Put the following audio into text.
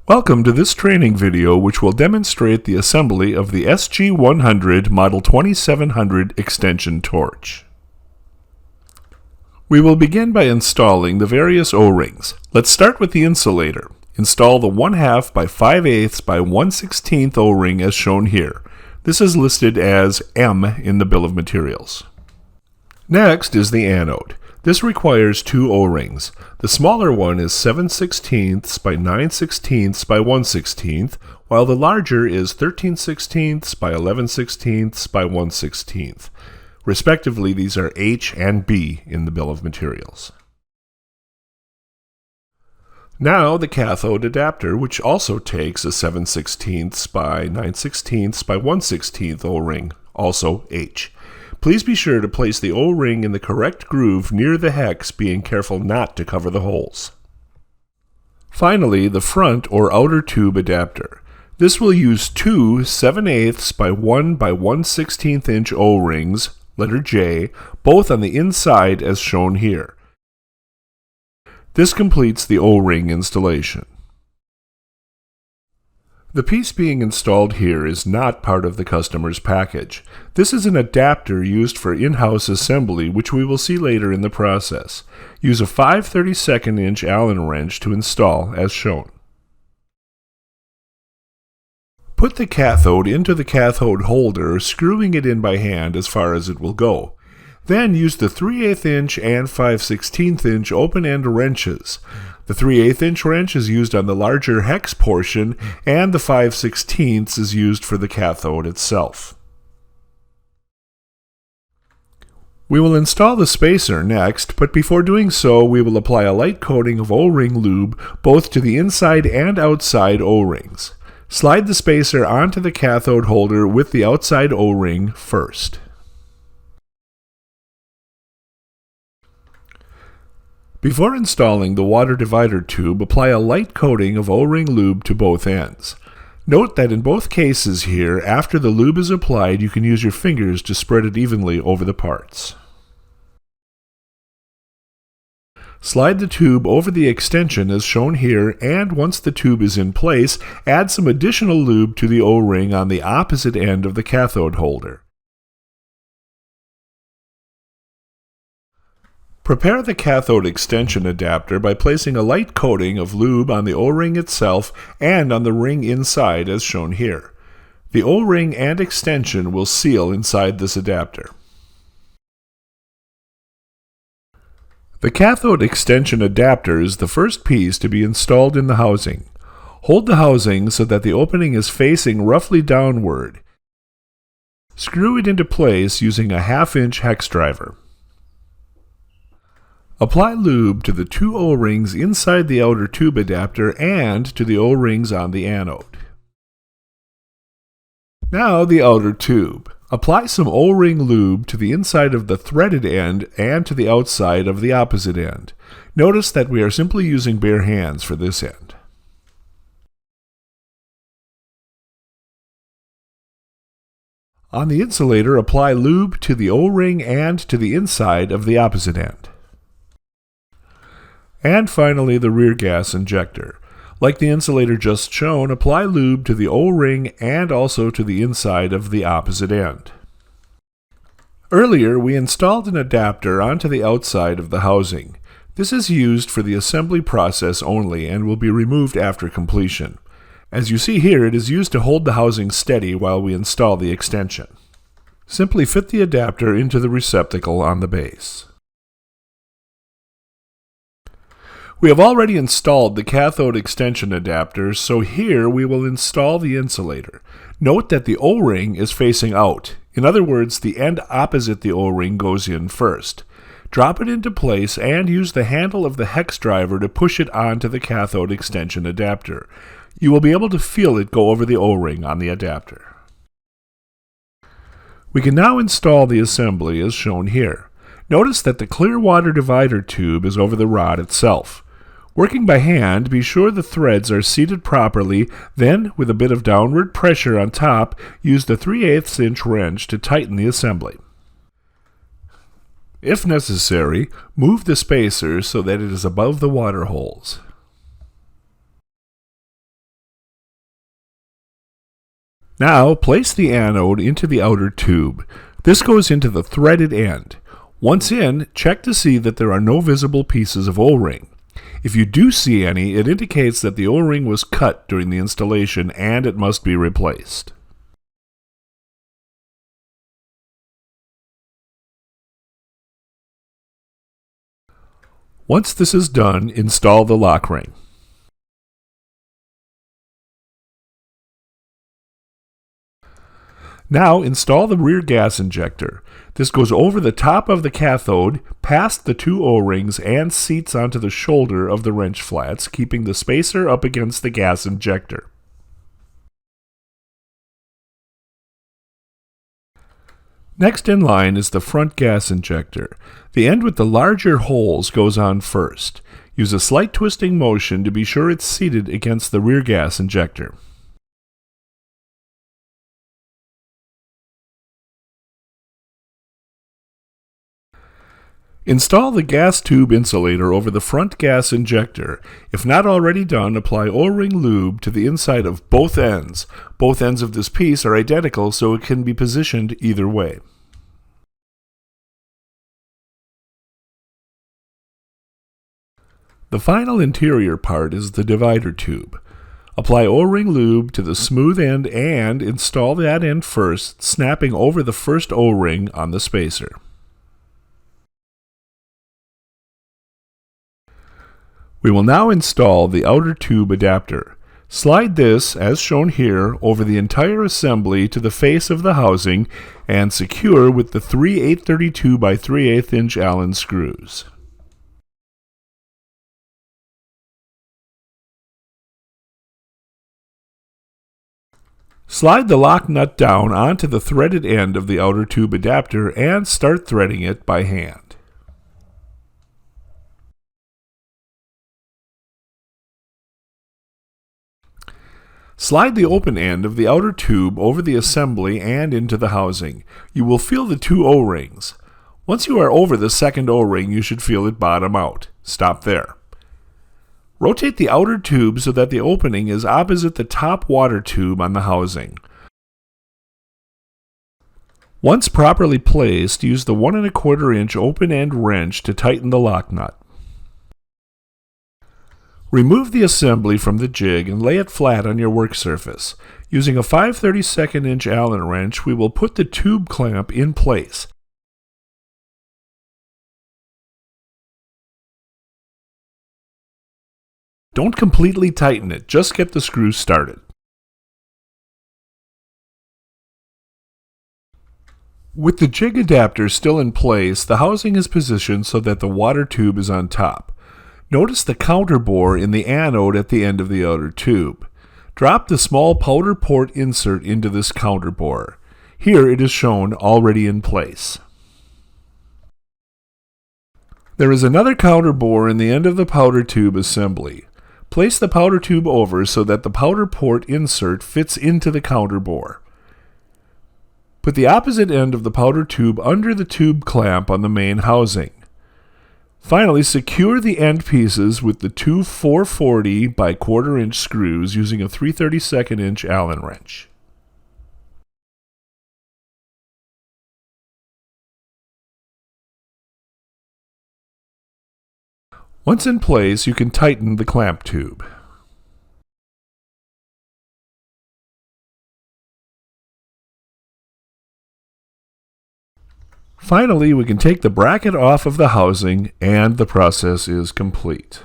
Welcome to this training video which will demonstrate the assembly of the SG100 Model 2700 extension torch. We will begin by installing the various O-rings. Let's start with the insulator. Install the 1/2 by 5/8 by 1/16 O-ring as shown here. This is listed as M in the bill of materials. Next is the anode. This requires 2 O-rings. The smaller one is 7/16 by 9/16 by 1/16, while the larger is 13/16 by 11/16 by 1/16. Respectively, these are H and B in the bill of materials. Now the cathode adapter, which also takes a 7/16 by 9/16 by 1/16 O-ring, also H. Please be sure to place the O-ring in the correct groove near the hex, being careful not to cover the holes. Finally, the front or outer tube adapter. This will use 2 7/8 by 1 by 1/16 inch O-rings, letter J, both on the inside as shown here. This completes the O-ring installation. The piece being installed here is not part of the customer's package. This is an adapter used for in-house assembly, which we will see later in the process. Use a 5/32 inch Allen wrench to install as shown. Put the cathode into the cathode holder, screwing it in by hand as far as it will go. Then use the 3/8 inch and 5/16 inch open-end wrenches. The 3/8 inch wrench is used on the larger hex portion, and the 5/16 is used for the cathode itself. We will install the spacer next, but before doing so, we will apply a light coating of O-ring lube both to the inside and outside O-rings. Slide the spacer onto the cathode holder with the outside O-ring first. Before installing the water divider tube, apply a light coating of O-ring lube to both ends. Note that in both cases here, after the lube is applied, you can use your fingers to spread it evenly over the parts. Slide the tube over the extension as shown here, and once the tube is in place, add some additional lube to the O-ring on the opposite end of the cathode holder. Prepare the cathode extension adapter by placing a light coating of lube on the O-ring itself and on the ring inside as shown here. The O-ring and extension will seal inside this adapter. The cathode extension adapter is the first piece to be installed in the housing. Hold the housing so that the opening is facing roughly downward. Screw it into place using a 1/2 inch hex driver. Apply lube to the 2 O-rings inside the outer tube adapter and to the O-rings on the anode. Now the outer tube. Apply some O-ring lube to the inside of the threaded end and to the outside of the opposite end. Notice that we are simply using bare hands for this end. On the insulator, apply lube to the O-ring and to the inside of the opposite end. And finally, the rear gas injector. Like the insulator just shown, apply lube to the O-ring and also to the inside of the opposite end. Earlier, we installed an adapter onto the outside of the housing. This is used for the assembly process only and will be removed after completion. As you see here, it is used to hold the housing steady while we install the extension. Simply fit the adapter into the receptacle on the base. We have already installed the cathode extension adapter, so here we will install the insulator. Note that the O-ring is facing out. In other words, the end opposite the O-ring goes in first. Drop it into place and use the handle of the hex driver to push it onto the cathode extension adapter. You will be able to feel it go over the O-ring on the adapter. We can now install the assembly as shown here. Notice that the clear water divider tube is over the rod itself. Working by hand, be sure the threads are seated properly, then, with a bit of downward pressure on top, use the 3/8 inch wrench to tighten the assembly. If necessary, move the spacer so that it is above the water holes. Now place the anode into the outer tube. This goes into the threaded end. Once in, check to see that there are no visible pieces of O-ring. If you do see any, it indicates that the O-ring was cut during the installation and it must be replaced. Once this is done, install the lock ring. Now install the rear gas injector. This goes over the top of the cathode, past the two O-rings, and seats onto the shoulder of the wrench flats, keeping the spacer up against the gas injector. Next in line is the front gas injector. The end with the larger holes goes on first. Use a slight twisting motion to be sure it's seated against the rear gas injector. Install the gas tube insulator over the front gas injector. If not already done, apply O-ring lube to the inside of both ends. Both ends of this piece are identical, so it can be positioned either way. The final interior part is the divider tube. Apply O-ring lube to the smooth end and install that end first, snapping over the first O-ring on the spacer. We will now install the outer tube adapter. Slide this, as shown here, over the entire assembly to the face of the housing and secure with the three 832 by 3/8 inch Allen screws. Slide the lock nut down onto the threaded end of the outer tube adapter and start threading it by hand. Slide the open end of the outer tube over the assembly and into the housing. You will feel the two O-rings. Once you are over the second O-ring, you should feel it bottom out. Stop there. Rotate the outer tube so that the opening is opposite the top water tube on the housing. Once properly placed, use the 1 1/4 inch open end wrench to tighten the lock nut. Remove the assembly from the jig and lay it flat on your work surface. Using a 5/32 inch Allen wrench, we will put the tube clamp in place. Don't completely tighten it, just get the screws started. With the jig adapter still in place, the housing is positioned so that the water tube is on top. Notice the counter bore in the anode at the end of the outer tube. Drop the small powder port insert into this counter bore. Here it is shown already in place. There is another counter bore in the end of the powder tube assembly. Place the powder tube over so that the powder port insert fits into the counter bore. Put the opposite end of the powder tube under the tube clamp on the main housing. Finally, secure the end pieces with the two 440 by 1/4 inch screws using a 3/32 inch Allen wrench. Once in place, you can tighten the clamp tube. Finally, we can take the bracket off of the housing and the process is complete.